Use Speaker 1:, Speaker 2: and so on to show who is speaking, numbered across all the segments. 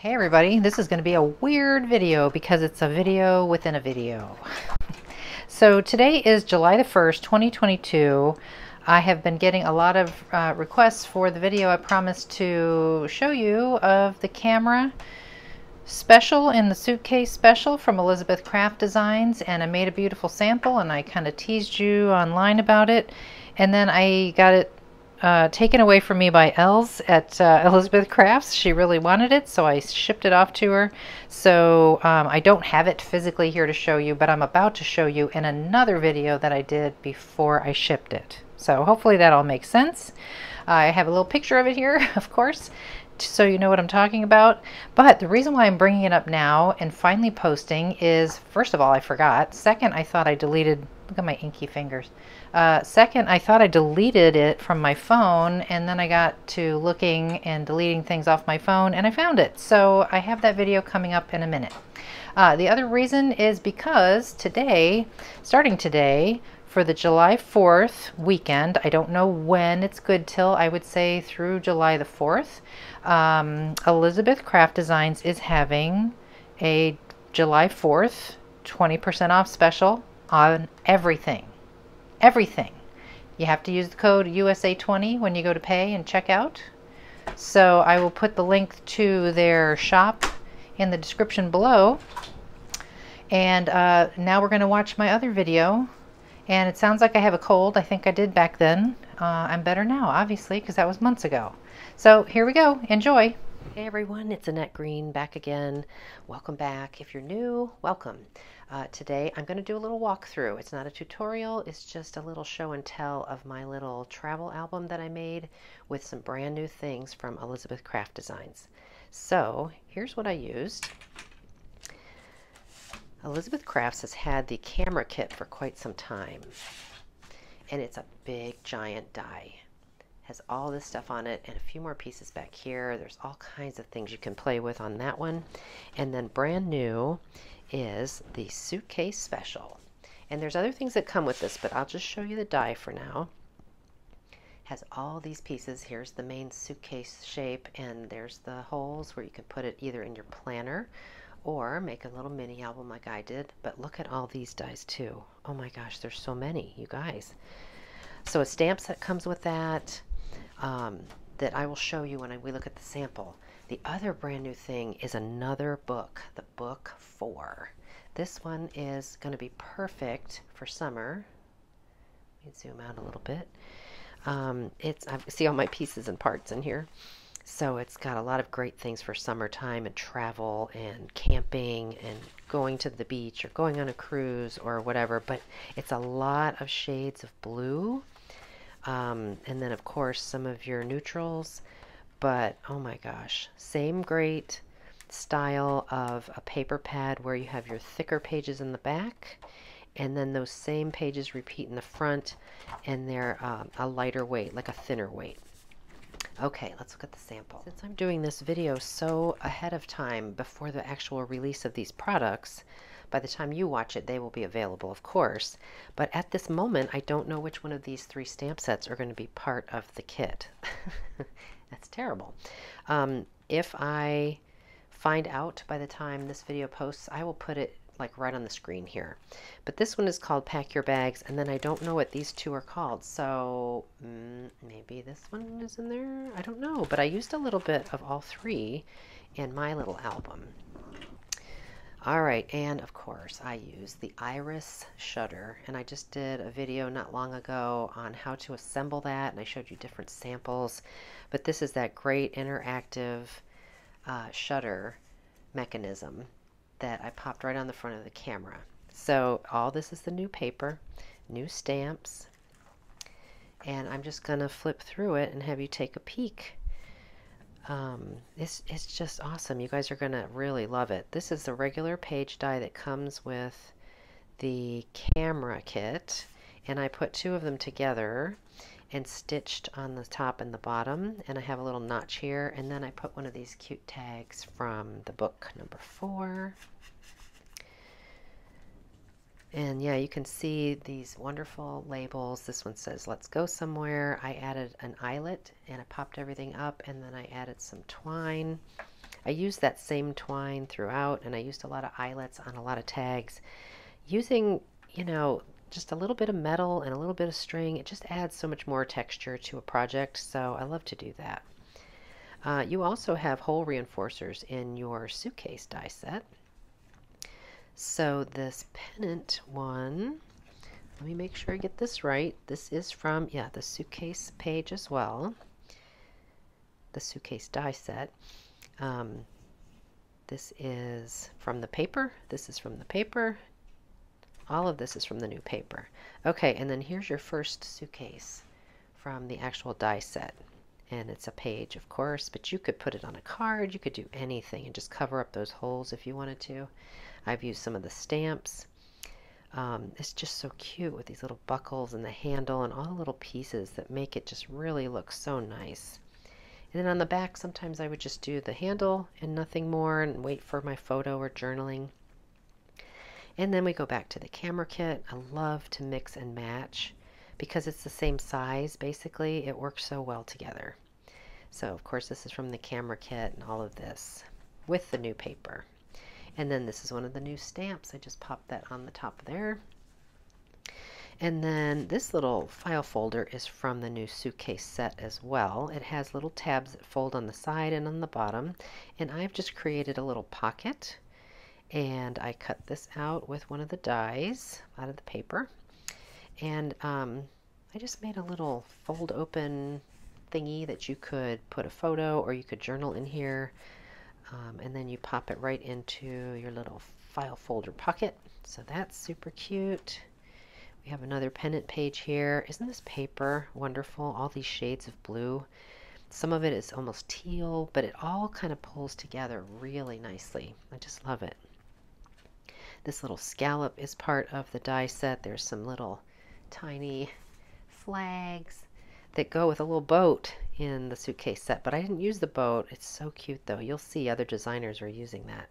Speaker 1: Hey everybody, this is going to be a weird video because it's a video within a video. So today is July the 1st, 2022. I have been getting a lot of requests for the video I promised to show you of the camera special in the Suitcase Special from Elizabeth Craft Designs, and I made a beautiful sample and I kind of teased you online about it, and then I got it taken away from me by Els at Elizabeth Crafts. She really wanted it, so I shipped it off to her. So I don't have it physically here to show you, but I'm about to show you in another video that I did before I shipped it. So hopefully that all makes sense. I have a little picture of it here, of course, so you know what I'm talking about. But the reason why I'm bringing it up now and finally posting is, first of all, I forgot. Second, I thought I deleted, look at my inky fingers. Second, I thought I deleted it from my phone, and then I got to looking and deleting things off my phone, and I found it. So I have that video coming up in a minute. The other reason is because today, starting today, for the July 4th weekend, I don't know when it's good till, I would say through July the 4th, Elizabeth Craft Designs is having a July 4th 20% off special on everything. Everything. You have to use the code USA20 when you go to pay and check out. So I will put the link to their shop in the description below. And now we're going to watch my other video. And it sounds like I have a cold. I think I did back then. I'm better now, obviously, because that was months ago. So here we go. Enjoy. Hey everyone, it's Annette Green back again. Welcome back. If you're new, welcome. Today I'm going to do a little walkthrough. It's not a tutorial, it's just a little show and tell of my little travel album that I made with some brand new things from Elizabeth Craft Designs. So here's what I used. Elizabeth Crafts has had the camera kit for quite some time, and it's a big giant die. Has all this stuff on it and a few more pieces back here. There's all kinds of things you can play with on that one. And then brand new is the Suitcase Special. And there's other things that come with this, but I'll just show you the die for now. Has all these pieces. Here's the main suitcase shape, and there's the holes where you can put it either in your planner or make a little mini album like I did. But look at all these dies too. Oh my gosh, there's so many, you guys. So a stamp set comes with that. That I will show you when we look at the sample. The other brand new thing is another book, the book 4. This one is going to be perfect for summer. Let me zoom out a little bit. I see all my pieces and parts in here. So it's got a lot of great things for summertime and travel and camping and going to the beach or going on a cruise or whatever. But it's a lot of shades of blue. And then of course some of your neutrals, but oh my gosh, same great style of a paper pad where you have your thicker pages in the back, and then those same pages repeat in the front, and they're a lighter weight, like a thinner weight. Okay, let's look at the sample. Since I'm doing this video so ahead of time before the actual release of these products, by the time you watch it, they will be available, of course. But at this moment, I don't know which one of these 3 stamp sets are going to be part of the kit. That's terrible. If I find out by the time this video posts, I will put it like right on the screen here. But this one is called Pack Your Bags, and then I don't know what these 2 are called. So maybe this one is in there? I don't know. But I used a little bit of all 3 in my little album. All right, and of course I use the iris shutter, and I just did a video not long ago on how to assemble that, and I showed you different samples. But this is that great interactive shutter mechanism that I popped right on the front of the camera. So all this is the new paper, new stamps, and I'm just gonna flip through it and have you take a peek. It's just awesome. You guys are gonna really love it. This is the regular page die that comes with the camera kit, and I put 2 of them together and stitched on the top and the bottom, and I have a little notch here, and then I put one of these cute tags from the book number 4. And yeah, you can see these wonderful labels. This one says, "Let's go somewhere." I added an eyelet and I popped everything up, and then I added some twine. I used that same twine throughout, and I used a lot of eyelets on a lot of tags. Using, you know, just a little bit of metal and a little bit of string, it just adds so much more texture to a project, so I love to do that. You also have hole reinforcers in your suitcase die set. So this pennant one, let me make sure I get this right. This is from, yeah, the suitcase page as well. The suitcase die set. This is from the paper. This is from the paper. All of this is from the new paper. Okay, and then here's your first suitcase from the actual die set. And it's a page, of course, but you could put it on a card. You could do anything and just cover up those holes if you wanted to. I've used some of the stamps. It's just so cute with these little buckles and the handle and all the little pieces that make it just really look so nice. And then on the back, sometimes I would just do the handle and nothing more and wait for my photo or journaling. And then we go back to the camera kit. I love to mix and match because it's the same size, basically. It works so well together. So, of course, this is from the camera kit and all of this with the new paper. And then this is one of the new stamps. I just popped that on the top there. And then this little file folder is from the new suitcase set as well. It has little tabs that fold on the side and on the bottom. And I've just created a little pocket. And I cut this out with one of the dies out of the paper. And I just made a little fold open thingy that you could put a photo or you could journal in here. And then you pop it right into your little file folder pocket. So that's super cute. We have another pennant page here. Isn't this paper wonderful? All these shades of blue. Some of it is almost teal, but it all kind of pulls together really nicely. I just love it. This little scallop is part of the die set. There's some little tiny flags that go with a little boat in the suitcase set, but I didn't use the boat. It's so cute though. You'll see other designers are using that.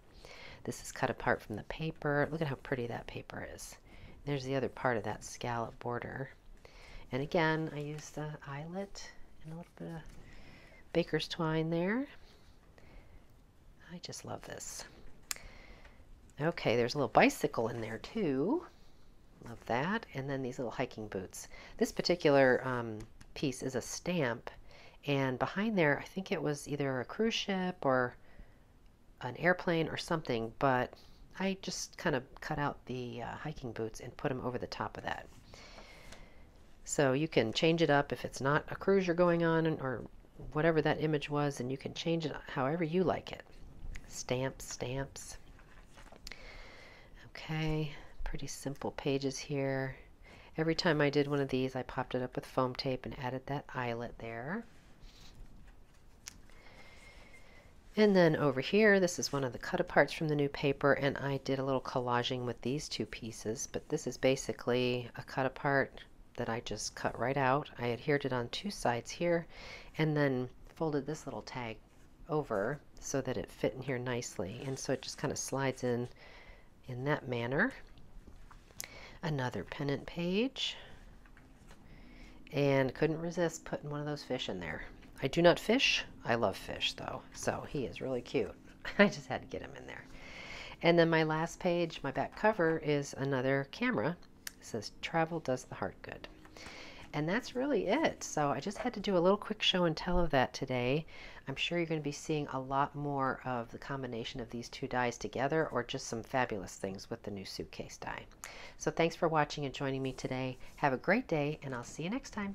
Speaker 1: This is cut apart from the paper. Look at how pretty that paper is. There's the other part of that scallop border. And again, I used the eyelet and a little bit of baker's twine there. I just love this. Okay, there's a little bicycle in there too. Love that. And then these little hiking boots. This particular piece is a stamp, and behind there I think it was either a cruise ship or an airplane or something, but I just kind of cut out the hiking boots and put them over the top of that. So you can change it up if it's not a cruise you're going on or whatever that image was, and you can change it however you like it. Stamps, stamps. Okay, pretty simple pages here. Every time I did one of these, I popped it up with foam tape and added that eyelet there. And then over here, this is one of the cut aparts from the new paper, and I did a little collaging with these two pieces, but this is basically a cut apart that I just cut right out. I adhered it on two sides here, and then folded this little tag over so that it fit in here nicely, and so it just kind of slides in that manner. Another pennant page, and couldn't resist putting one of those fish in there. I do not fish. I love fish though, so he is really cute. I just had to get him in there. And then my last page, my back cover, is another camera. It says "Travel does the heart good." And that's really it. So I just had to do a little quick show and tell of that today. I'm sure you're going to be seeing a lot more of the combination of these two dies together, or just some fabulous things with the new suitcase die. So thanks for watching and joining me today. Have a great day, and I'll see you next time.